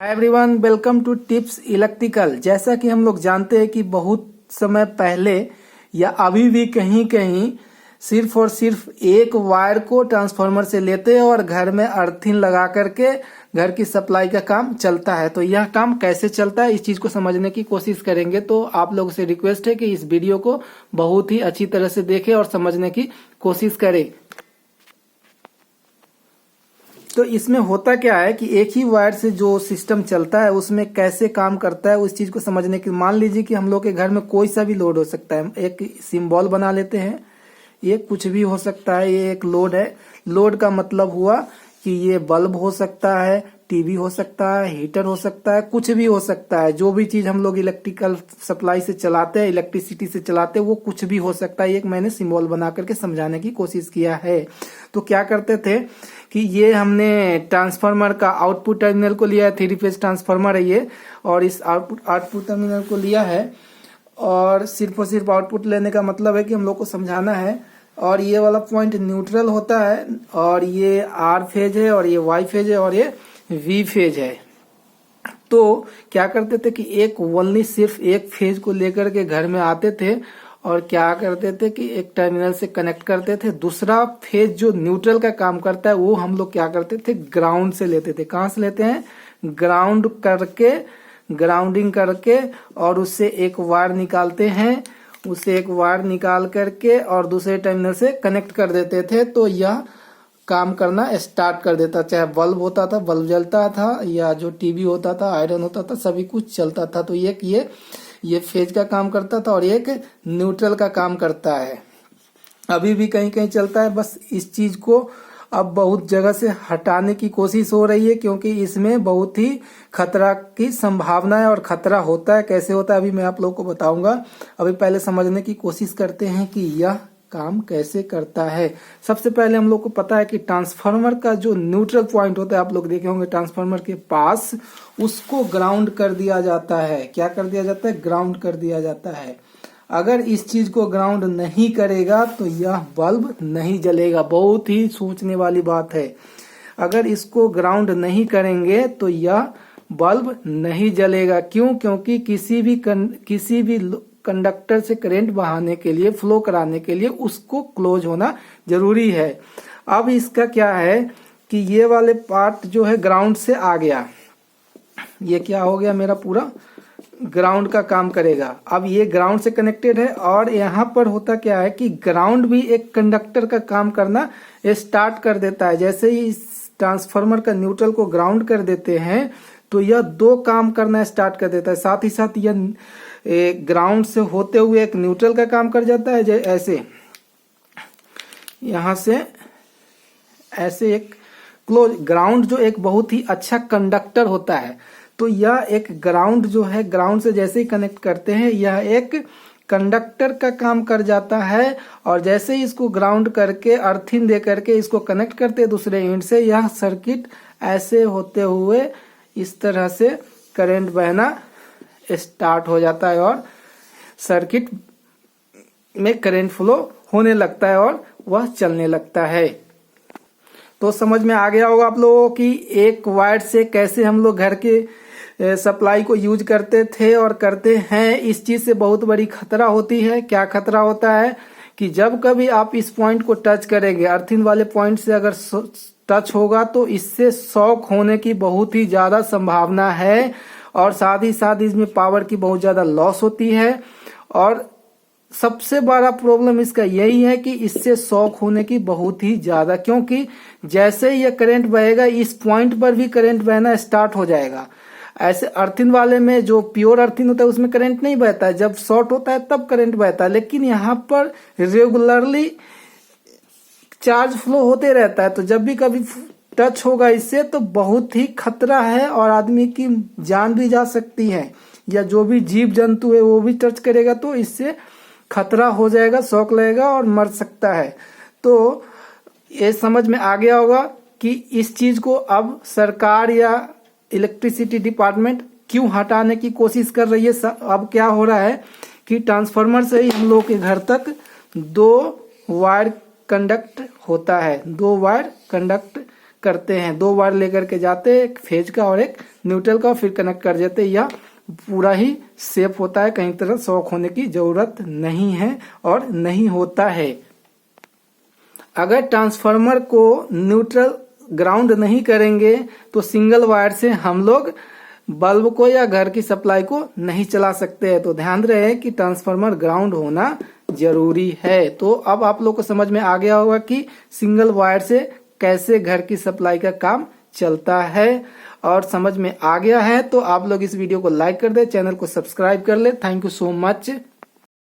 Hi everyone, welcome to tips electrical. जैसा कि हम लोग जानते हैं कि बहुत समय पहले या अभी भी कहीं कहीं सिर्फ और सिर्फ एक वायर को ट्रांसफार्मर से लेते हैं और घर में अर्थिंग लगा करके घर की सप्लाई का काम चलता है। तो यह काम कैसे चलता है, इस चीज को समझने की कोशिश करेंगे। तो आप लोगों से रिक्वेस्ट है कि इस वीडियो को बहुत ही अच्छी तरह से देखें और समझने की कोशिश करें। तो इसमें होता क्या है कि एक ही वायर से जो सिस्टम चलता है उसमें कैसे काम करता है उस चीज को समझने की। मान लीजिए कि हम लोग के घर में कोई सा भी लोड हो सकता है। एक सिंबल बना लेते हैं, ये कुछ भी हो सकता है। ये एक लोड है। लोड का मतलब हुआ कि ये बल्ब हो सकता है, टीवी हो सकता है, हीटर हो सकता है, कुछ भी हो सकता है। जो भी चीज हम लोग इलेक्ट्रिकल सप्लाई से चलाते हैं, इलेक्ट्रिसिटी से चलाते हैं, वो कुछ भी हो सकता है। एक मैंने सिंबल बना करके समझाने की कोशिश किया है। तो क्या करते थे कि ये हमने ट्रांसफार्मर का आउटपुट टर्मिनल को लिया है, 3 फेज ट्रांसफार्मर है ये, और इस आउटपुट टर्मिनल को लिया है। और सिर्फ और सिर्फ आउटपुट लेने का मतलब है कि हम लोग को समझाना है। और ये वाला पॉइंट न्यूट्रल होता है, और ये आर फेज है, और ये वाई फेज है, और ये वी फेज है। तो क्या करते थे कि एक ओनली सिर्फ एक फेज को लेकर के घर में आते थे और क्या करते थे कि एक टर्मिनल से कनेक्ट करते थे। दूसरा फेज जो न्यूट्रल का काम करता है वो हम लोग क्या करते थे, ग्राउंड से लेते थे। कहां से लेते हैं? ग्राउंड करके, ग्राउंडिंग करके, और उससे एक वायर निकालते हैं। उससे एक वायर निकाल करके और दूसरे टर्मिनल से कनेक्ट कर देते थे। तो यह काम करना स्टार्ट कर देता। चाहे बल्ब होता था, बल्ब जलता था, या जो टीवी होता था, आयरन होता था, सभी कुछ चलता था। तो ये फेज का काम करता था और एक न्यूट्रल का काम करता है। अभी भी कहीं कहीं चलता है। बस इस चीज को अब बहुत जगह से हटाने की कोशिश हो रही है, क्योंकि इसमें बहुत ही खतरा की संभावना है। और खतरा होता है, कैसे होता है अभी मैं आप लोगों को बताऊंगा। अभी पहले समझने की कोशिश करते हैं कि यह काम कैसे करता है। सबसे पहले हम लोग को पता है कि ट्रांसफार्मर का जो न्यूट्रल पॉइंट होता है, आप लोग देखे होंगे ट्रांसफार्मर के पास, उसको ग्राउंड कर दिया जाता है। क्या कर दिया जाता है? ग्राउंड कर दिया जाता है। अगर इस चीज को ग्राउंड नहीं करेगा तो यह बल्ब नहीं जलेगा। बहुत ही सोचने वाली बात है। अगर इसको ग्राउंड नहीं करेंगे तो यह बल्ब नहीं जलेगा। क्यों? क्योंकि किसी भी कंडक्टर से करंट बहाने के लिए, फ्लो कराने के लिए उसको क्लोज होना जरूरी है। अब इसका क्या है कि ये वाले पार्ट जो है ग्राउंड से आ गया। ये क्या हो गया? मेरा पूरा ग्राउंड का काम करेगा। अब ये ग्राउंड से कनेक्टेड है। और यहाँ पर होता क्या है कि ग्राउंड भी एक कंडक्टर का काम करना स्टार्ट कर देता है। जैसे ही इस ट्रांसफार्मर का न्यूट्रल को ग्राउंड कर देते हैं तो यह दो काम करना स्टार्ट कर देता है। साथ ही साथ यह ग्राउंड से होते हुए एक न्यूट्रल का काम कर जाता है। ऐसे यहां से ऐसे एक क्लोज ग्राउंड जो एक बहुत ही अच्छा कंडक्टर होता है। तो यह एक ग्राउंड जो है, ग्राउंड से जैसे ही कनेक्ट करते हैं यह एक कंडक्टर का काम कर जाता है। और जैसे ही इसको ग्राउंड करके अर्थिंग दे करके इसको कनेक्ट करते हैं दूसरे एंड से, यह सर्किट ऐसे होते हुए इस तरह से करंट बहना स्टार्ट हो जाता है और सर्किट में करंट फ्लो होने लगता है और वह चलने लगता है। तो समझ में आ गया होगा आप लोगों की एक वायर से कैसे हम लोग घर के सप्लाई को यूज करते थे और करते हैं। इस चीज से बहुत बड़ी खतरा होती है। क्या खतरा होता है कि जब कभी आप इस पॉइंट को टच करेंगे, अर्थिंग वाले पॉइंट से अगर टच होगा तो इससे शॉक होने की बहुत ही ज्यादा संभावना है। और साथ ही साथ इसमें पावर की बहुत ज्यादा लॉस होती है। और सबसे बड़ा प्रॉब्लम इसका यही है कि इससे शॉक होने की बहुत ही ज्यादा, क्योंकि जैसे ही यह करंट बहेगा इस पॉइंट पर भी करंट बहना स्टार्ट हो जाएगा। ऐसे अर्थिंग वाले में जो प्योर अर्थिंग होता है उसमें करंट नहीं बहता है, जब शॉर्ट होता है तब करंट बहता है। लेकिन यहाँ पर रेगुलरली चार्ज फ्लो होते रहता है। तो जब भी कभी टच होगा इससे तो बहुत ही खतरा है और आदमी की जान भी जा सकती है, या जो भी जीव जंतु है वो भी टच करेगा तो इससे खतरा हो जाएगा, शॉक लगेगा और मर सकता है। तो ये समझ में आ गया होगा कि इस चीज को अब सरकार या इलेक्ट्रिसिटी डिपार्टमेंट क्यों हटाने की कोशिश कर रही है। अब क्या हो रहा है कि ट्रांसफार्मर से ही हम लोग के घर तक 2 वायर कंडक्ट होता है, 2 वायर कंडक्ट करते हैं। 2 वायर लेकर के जाते हैं, एक फेज का और एक न्यूट्रल का, फिर कनेक्ट कर देते हैं। या पूरा ही सेफ होता है, कहीं तरह शॉक होने की जरूरत नहीं है और नहीं होता है। अगर ट्रांसफार्मर को न्यूट्रल ग्राउंड नहीं करेंगे तो सिंगल वायर से हम लोग बल्ब को या घर की सप्लाई को नहीं चला सकते हैं। तो ध्यान रहे कि ट्रांसफार्मर ग्राउंड होना जरूरी है। तो अब आप लोग को समझ में आ गया होगा कि सिंगल वायर से कैसे घर की सप्लाई का काम चलता है, और समझ में आ गया है तो आप लोग इस वीडियो को लाइक कर दे, चैनल को सब्सक्राइब कर ले। Thank you so much.